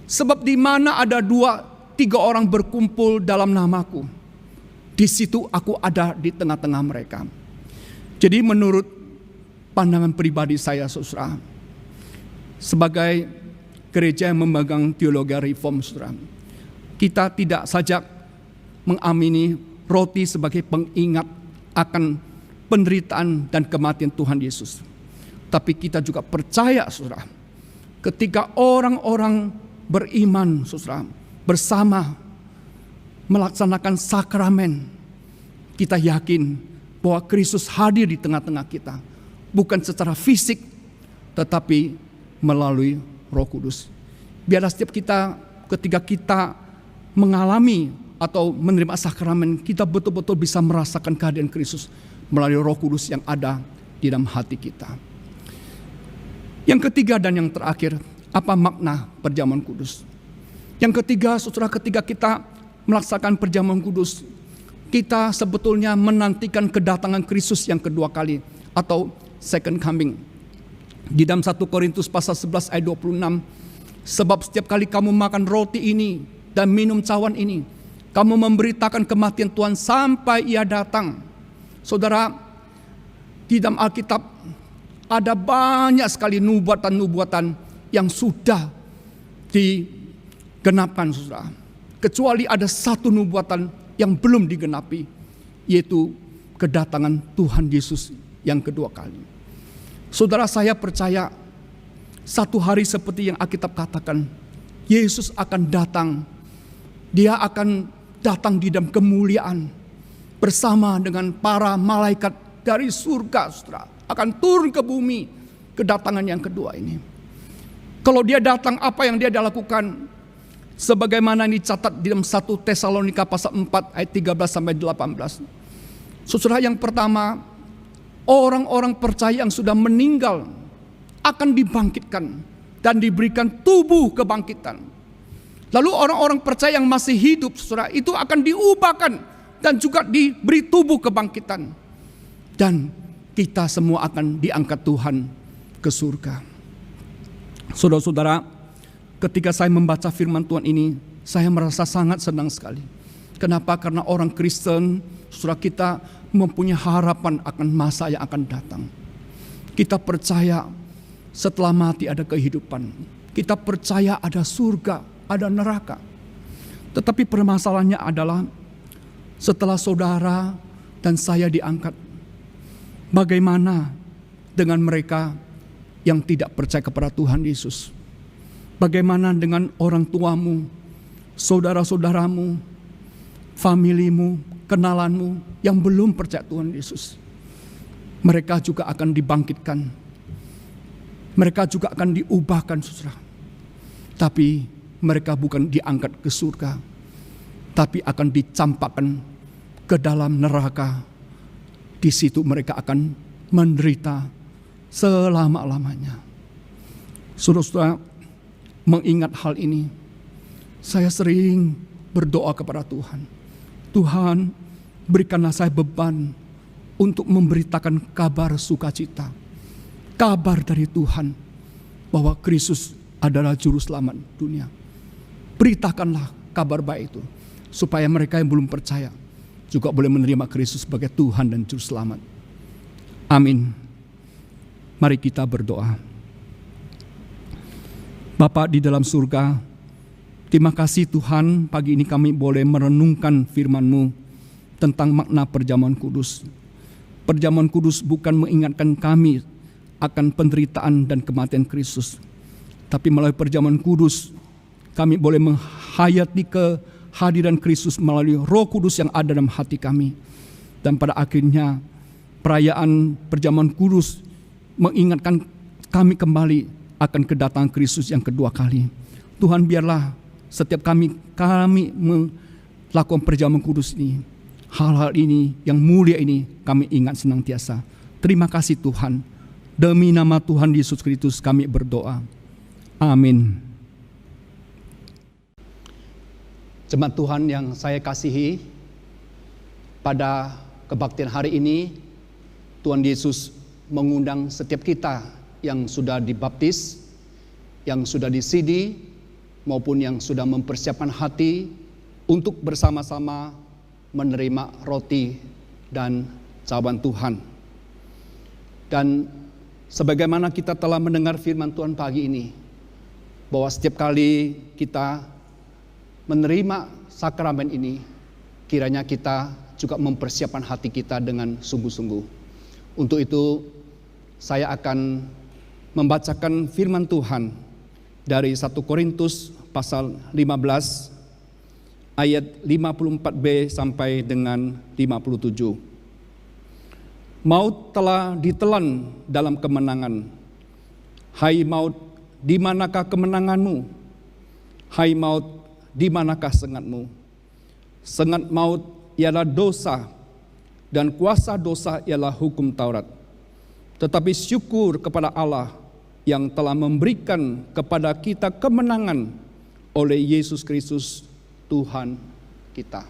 Sebab di mana ada 2-3 orang berkumpul dalam namaku, di situ aku ada di tengah-tengah mereka. Jadi menurut pandangan pribadi saya, saudara, Sebagai gereja yang memegang teologi reform, saudara, kita tidak saja mengamini roti sebagai pengingat akan penderitaan dan kematian Tuhan Yesus, tapi kita juga percaya, saudara, ketika orang-orang beriman, saudara, bersama melaksanakan sakramen, kita yakin bahwa Kristus hadir di tengah-tengah kita, bukan secara fisik, tetapi melalui Roh Kudus. Biarlah setiap kita, ketika kita mengalami atau menerima sakramen, kita betul-betul bisa merasakan kehadiran Kristus melalui Roh Kudus yang ada di dalam hati kita. Yang ketiga dan yang terakhir, apa makna perjamuan kudus? Yang ketiga, saudara, ketika kita melaksanakan perjamuan kudus, kita sebetulnya menantikan kedatangan Kristus yang kedua kali atau second coming. Di dalam 1 Korintus pasal 11 ayat 26, sebab setiap kali kamu makan roti ini dan minum cawan ini, kamu memberitakan kematian Tuhan sampai Ia datang. Saudara, di dalam Alkitab ada banyak sekali nubuatan-nubuatan yang sudah digenapkan, saudara. Kecuali ada satu nubuatan yang belum digenapi, yaitu kedatangan Tuhan Yesus yang kedua kali. Saudara, saya percaya satu hari seperti yang Alkitab katakan, Yesus akan datang. Dia akan datang di dalam kemuliaan bersama dengan para malaikat dari surga, saudara, akan turun ke bumi. Kedatangan yang kedua ini, kalau dia datang, apa yang dia lakukan? Sebagaimana dicatat di dalam 1 Tesalonika pasal 4 ayat 13 sampai 18. Saudara, yang pertama, orang-orang percaya yang sudah meninggal akan dibangkitkan dan diberikan tubuh kebangkitan. Lalu orang-orang percaya yang masih hidup, saudara, itu akan diubahkan dan juga diberi tubuh kebangkitan. Dan kita semua akan diangkat Tuhan ke surga. Saudara-saudara, ketika saya membaca firman Tuhan ini, saya merasa sangat senang sekali. Kenapa? Karena orang Kristen, saudara, kita mempunyai harapan akan masa yang akan datang. Kita percaya setelah mati ada kehidupan. Kita percaya ada surga, ada neraka. Tetapi permasalahannya adalah setelah saudara dan saya diangkat, bagaimana dengan mereka yang tidak percaya kepada Tuhan Yesus? Bagaimana dengan orang tuamu, saudara-saudaramu, familimu, kenalanmu yang belum percaya Tuhan Yesus? Mereka juga akan dibangkitkan. Mereka juga akan diubahkan, saudara. Tapi mereka bukan diangkat ke surga, tapi akan dicampakkan ke dalam neraka. Di situ mereka akan menderita selama-lamanya. Saudara-saudara, mengingat hal ini, saya sering berdoa kepada Tuhan. Tuhan, berikanlah saya beban untuk memberitakan kabar sukacita, kabar dari Tuhan bahwa Kristus adalah juru selamat dunia. Beritakanlah kabar baik itu, supaya mereka yang belum percaya juga boleh menerima Kristus sebagai Tuhan dan juru selamat. Amin. Mari kita berdoa. Bapa di dalam surga, terima kasih Tuhan, pagi ini kami boleh merenungkan firman-Mu tentang makna perjamuan kudus. Perjamuan kudus bukan mengingatkan kami akan penderitaan dan kematian Kristus, tapi melalui perjamuan kudus kami boleh menghayati kehadiran Kristus melalui Roh Kudus yang ada dalam hati kami. Dan pada akhirnya perayaan perjamuan kudus mengingatkan kami kembali akan kedatangan Kristus yang kedua kali. Tuhan, biarlah setiap kami melakukan perjamuan kudus ini, hal-hal ini yang mulia ini kami ingat senantiasa. Terima kasih Tuhan. Demi nama Tuhan Yesus Kristus kami berdoa. Amin. Jemaat Tuhan yang saya kasihi, pada kebaktian hari ini Tuhan Yesus mengundang setiap kita yang sudah dibaptis, yang sudah disidi, maupun yang sudah mempersiapkan hati untuk bersama-sama menerima roti dan cawan Tuhan. Dan sebagaimana kita telah mendengar firman Tuhan pagi ini, bahwa setiap kali kita menerima sakramen ini, kiranya kita juga mempersiapkan hati kita dengan sungguh-sungguh. Untuk itu, saya akan membacakan firman Tuhan dari 1 Korintus pasal 15 ayat 54b sampai dengan 57. Maut telah ditelan dalam kemenangan. Hai maut, di manakah kemenanganmu? Hai maut, di manakah sengatmu? Sengat maut ialah dosa, dan kuasa dosa ialah hukum Taurat. Tetapi syukur kepada Allah yang telah memberikan kepada kita kemenangan oleh Yesus Kristus Tuhan kita.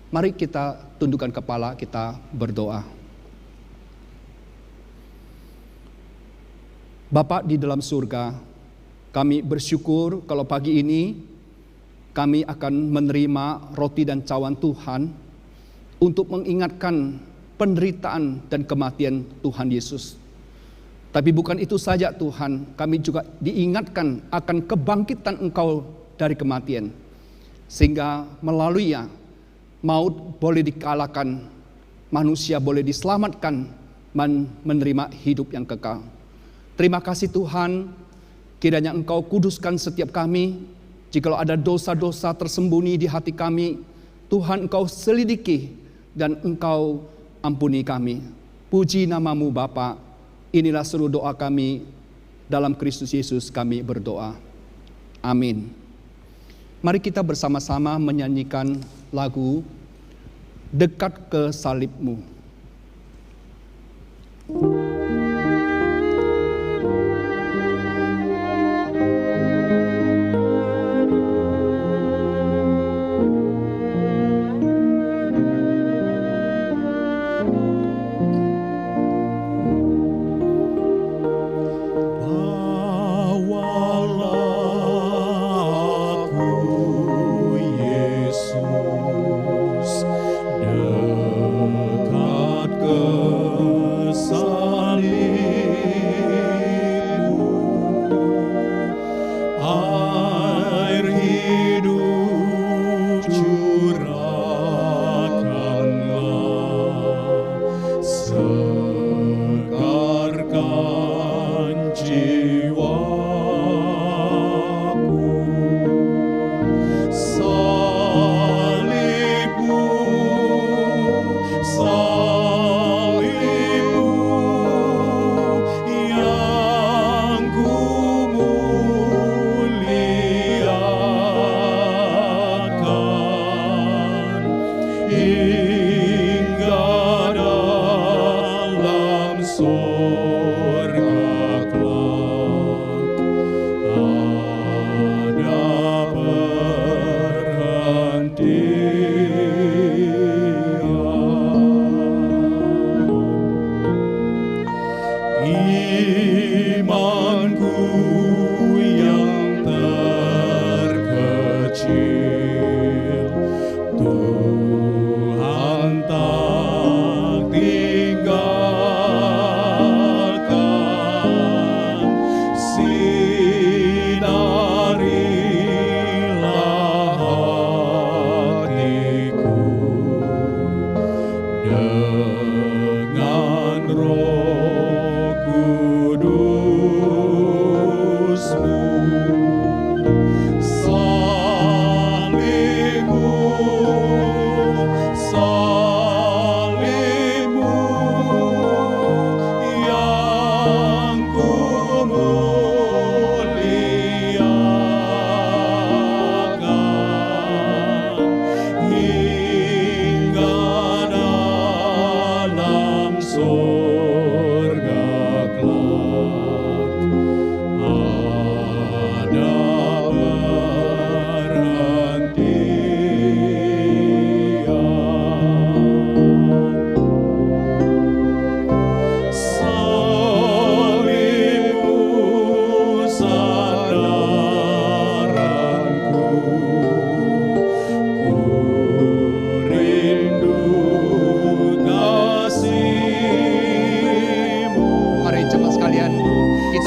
Mari kita tundukkan kepala, kita berdoa. Bapa di dalam surga, kami bersyukur kalau pagi ini kami akan menerima roti dan cawan Tuhan untuk mengingatkan penderitaan dan kematian Tuhan Yesus. Tapi bukan itu saja Tuhan, kami juga diingatkan akan kebangkitan Engkau dari kematian. Sehingga melaluinya maut boleh dikalahkan, manusia boleh diselamatkan, menerima hidup yang kekal. Terima kasih Tuhan, kiranya Engkau kuduskan setiap kami. Jikalau ada dosa-dosa tersembunyi di hati kami, Tuhan Engkau selidiki dan Engkau ampuni kami. Puji namamu Bapa. Inilah seluruh doa kami, dalam Kristus Yesus kami berdoa. Amin. Mari kita bersama-sama menyanyikan lagu Dekat ke Salibmu.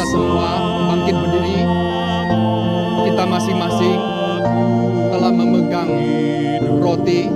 semua bangkit berdiri. Kita masing-masing telah memegang roti.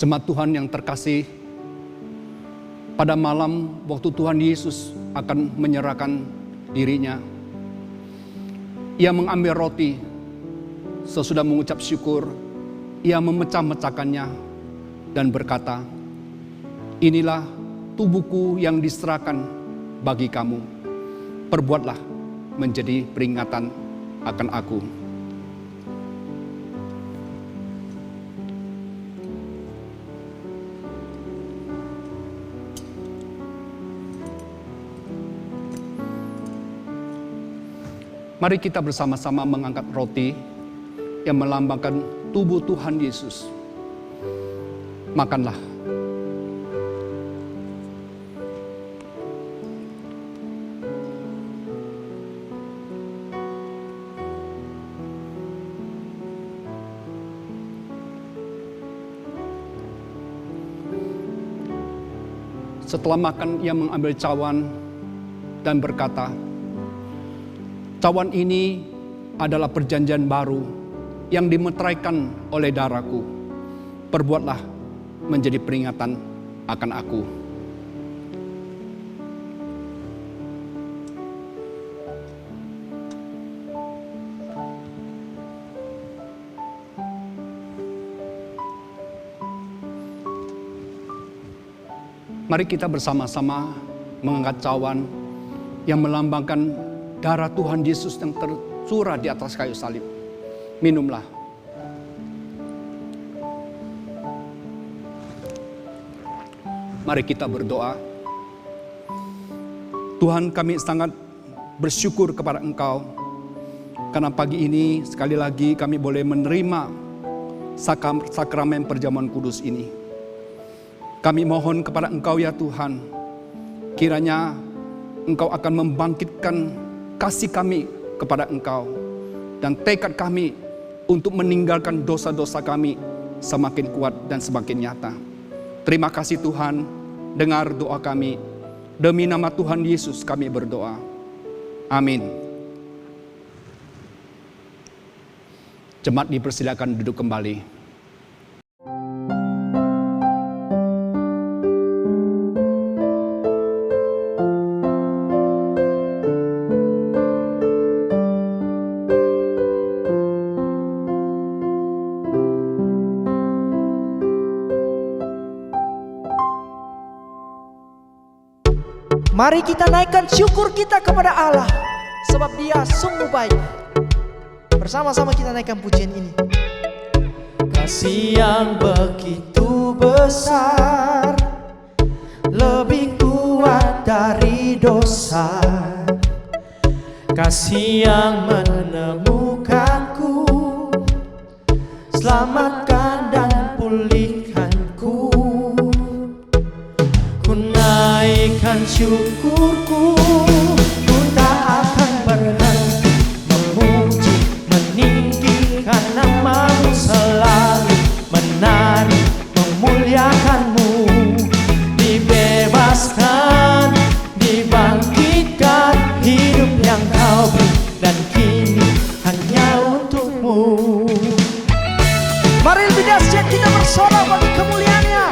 Jemaat Tuhan yang terkasih, pada malam waktu Tuhan Yesus akan menyerahkan dirinya, Ia mengambil roti, sesudah mengucap syukur, Ia memecah-mecahkannya dan berkata, "Inilah tubuhku yang diserahkan bagi kamu. Perbuatlah menjadi peringatan akan aku." Mari kita bersama-sama mengangkat roti yang melambangkan tubuh Tuhan Yesus. Makanlah. Setelah makan, Ia mengambil cawan dan berkata, "Cawan ini adalah perjanjian baru yang dimeteraikan oleh darahku. Perbuatlah menjadi peringatan akan aku." Mari kita bersama-sama mengangkat cawan yang melambangkan darah Tuhan Yesus yang tercurah di atas kayu salib. Minumlah. Mari kita berdoa. Tuhan, kami sangat bersyukur kepada Engkau, karena pagi ini sekali lagi kami boleh menerima sakramen perjamuan kudus ini. Kami mohon kepada Engkau ya Tuhan, kiranya Engkau akan membangkitkan kasih kami kepada Engkau dan tekad kami untuk meninggalkan dosa-dosa kami semakin kuat dan semakin nyata. Terima kasih Tuhan, dengar doa kami. Demi nama Tuhan Yesus kami berdoa. Amin. Jemaat dipersilakan duduk kembali. Mari kita naikkan syukur kita kepada Allah, sebab Dia sungguh baik. Bersama-sama kita naikkan pujian ini. Kasih yang begitu besar, lebih kuat dari dosa. Kasih yang menemukanku, selamatkan dan pulihkanku. Ku naikkan syukurku, ku tak akan berhenti memuji, meninggikan nama-Mu, selalu menari, memuliakan-Mu. Dibebaskan, dibangkitkan, hidup yang Kau beri dan kini hanya untuk-Mu. Mari lebih dahsyat kita bersorak bagi kemuliaan-Nya.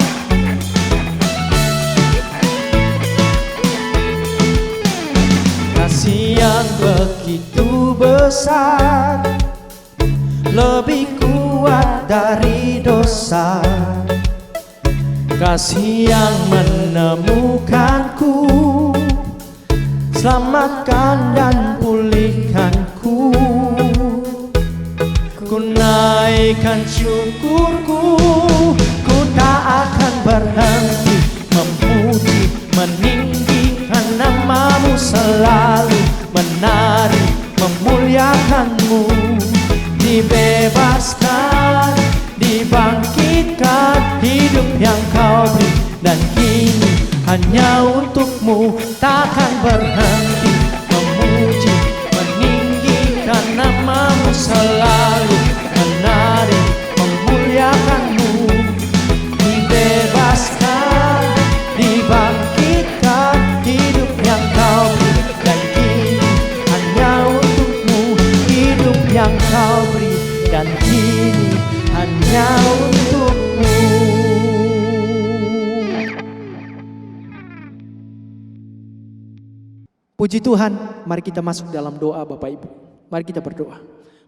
Kasih yang begitu besar, lebih kuat dari dosa. kasih yang menemukanku, selamatkan dan pulihkanku. Ku naikkan syukurku, ku tak akan berhenti memuji, meninggikan namamu, selalu menari, memuliakanmu. Dibebaskan, dibangkitkan, hidup yang kau beri, dan kini hanya untukmu. Takkan berhenti memuji, meninggikan namamu, selalu menari, memuliakanmu. Dibebaskan, dibangkitkan, hidup yang kau beri, dan kini hanya untukmu. Hidup yang kau beri, dan kini hanya untukmu. Puji Tuhan, mari kita masuk dalam doa Bapak Ibu. Mari kita berdoa.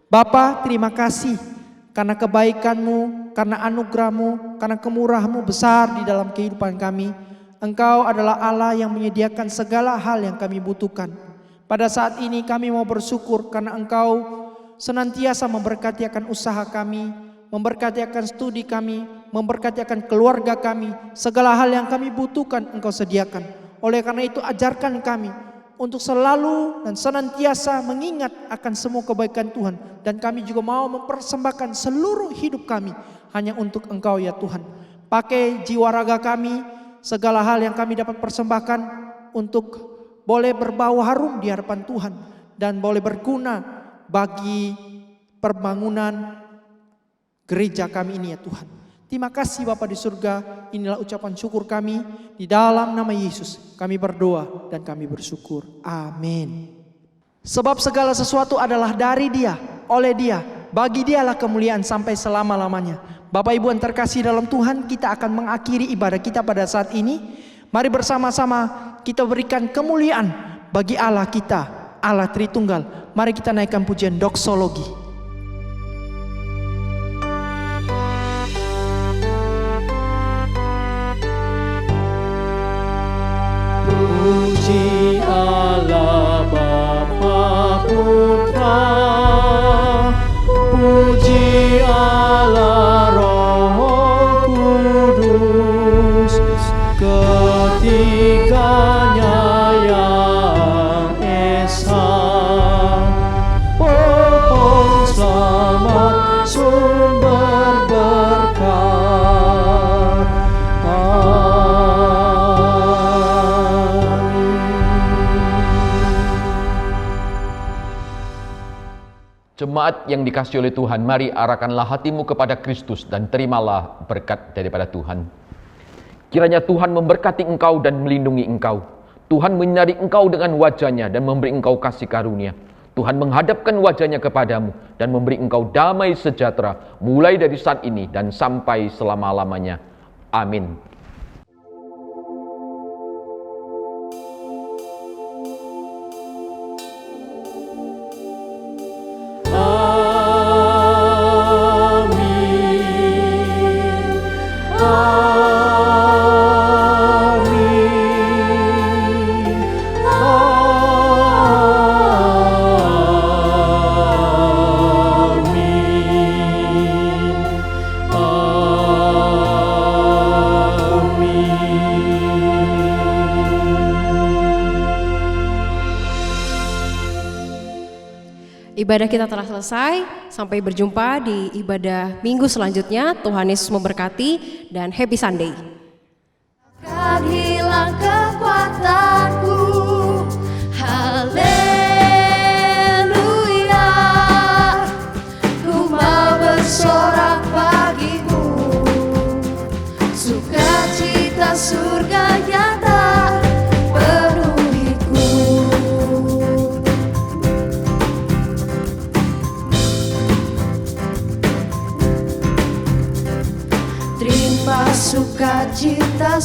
Bapa, terima kasih karena kebaikan-Mu, karena anugerah-Mu, karena kemurahan-Mu besar di dalam kehidupan kami. Engkau adalah Allah yang menyediakan segala hal yang kami butuhkan. Pada saat ini kami mau bersyukur karena Engkau senantiasa memberkati akan usaha kami, memberkati akan studi kami, memberkati akan keluarga kami. Segala hal yang kami butuhkan Engkau sediakan. Oleh karena itu ajarkan kami untuk selalu dan senantiasa mengingat akan semua kebaikan Tuhan. Dan kami juga mau mempersembahkan seluruh hidup kami hanya untuk Engkau ya Tuhan. Pakai jiwa raga kami, segala hal yang kami dapat persembahkan untuk boleh berbau harum di hadapan Tuhan. Dan boleh berguna bagi perbangunan gereja kami ini ya Tuhan. Terima kasih Bapa di surga, inilah ucapan syukur kami. Di dalam nama Yesus kami berdoa dan kami bersyukur. Amin. Sebab segala sesuatu adalah dari Dia, oleh Dia, bagi Dialah kemuliaan sampai selama-lamanya. Bapak Ibu yang terkasih dalam Tuhan, kita akan mengakhiri ibadah kita pada saat ini. Mari bersama-sama kita berikan kemuliaan bagi Allah kita, Allah Tritunggal. Mari kita naikkan pujian doksologi. Puji Allah Bapa Putra, puji Allah Roh Kudus, ketiganya yang esa. Pohon selamat, sumber berkat. Jemaat yang dikasihi oleh Tuhan, mari arahkanlah hatimu kepada Kristus dan terimalah berkat daripada Tuhan. Kiranya Tuhan memberkati engkau dan melindungi engkau. Tuhan menyinari engkau dengan wajah-Nya dan memberi engkau kasih karunia. Tuhan menghadapkan wajah-Nya kepadamu dan memberi engkau damai sejahtera mulai dari saat ini dan sampai selama-lamanya. Amin. Ibadah kita telah selesai, sampai berjumpa di ibadah minggu selanjutnya. Tuhan Yesus memberkati dan happy Sunday. Akan hilang kekuatanku, haleluya. Ku mau bersorak bagimu, sukacita surga nyata penuhiku. Terima sukacita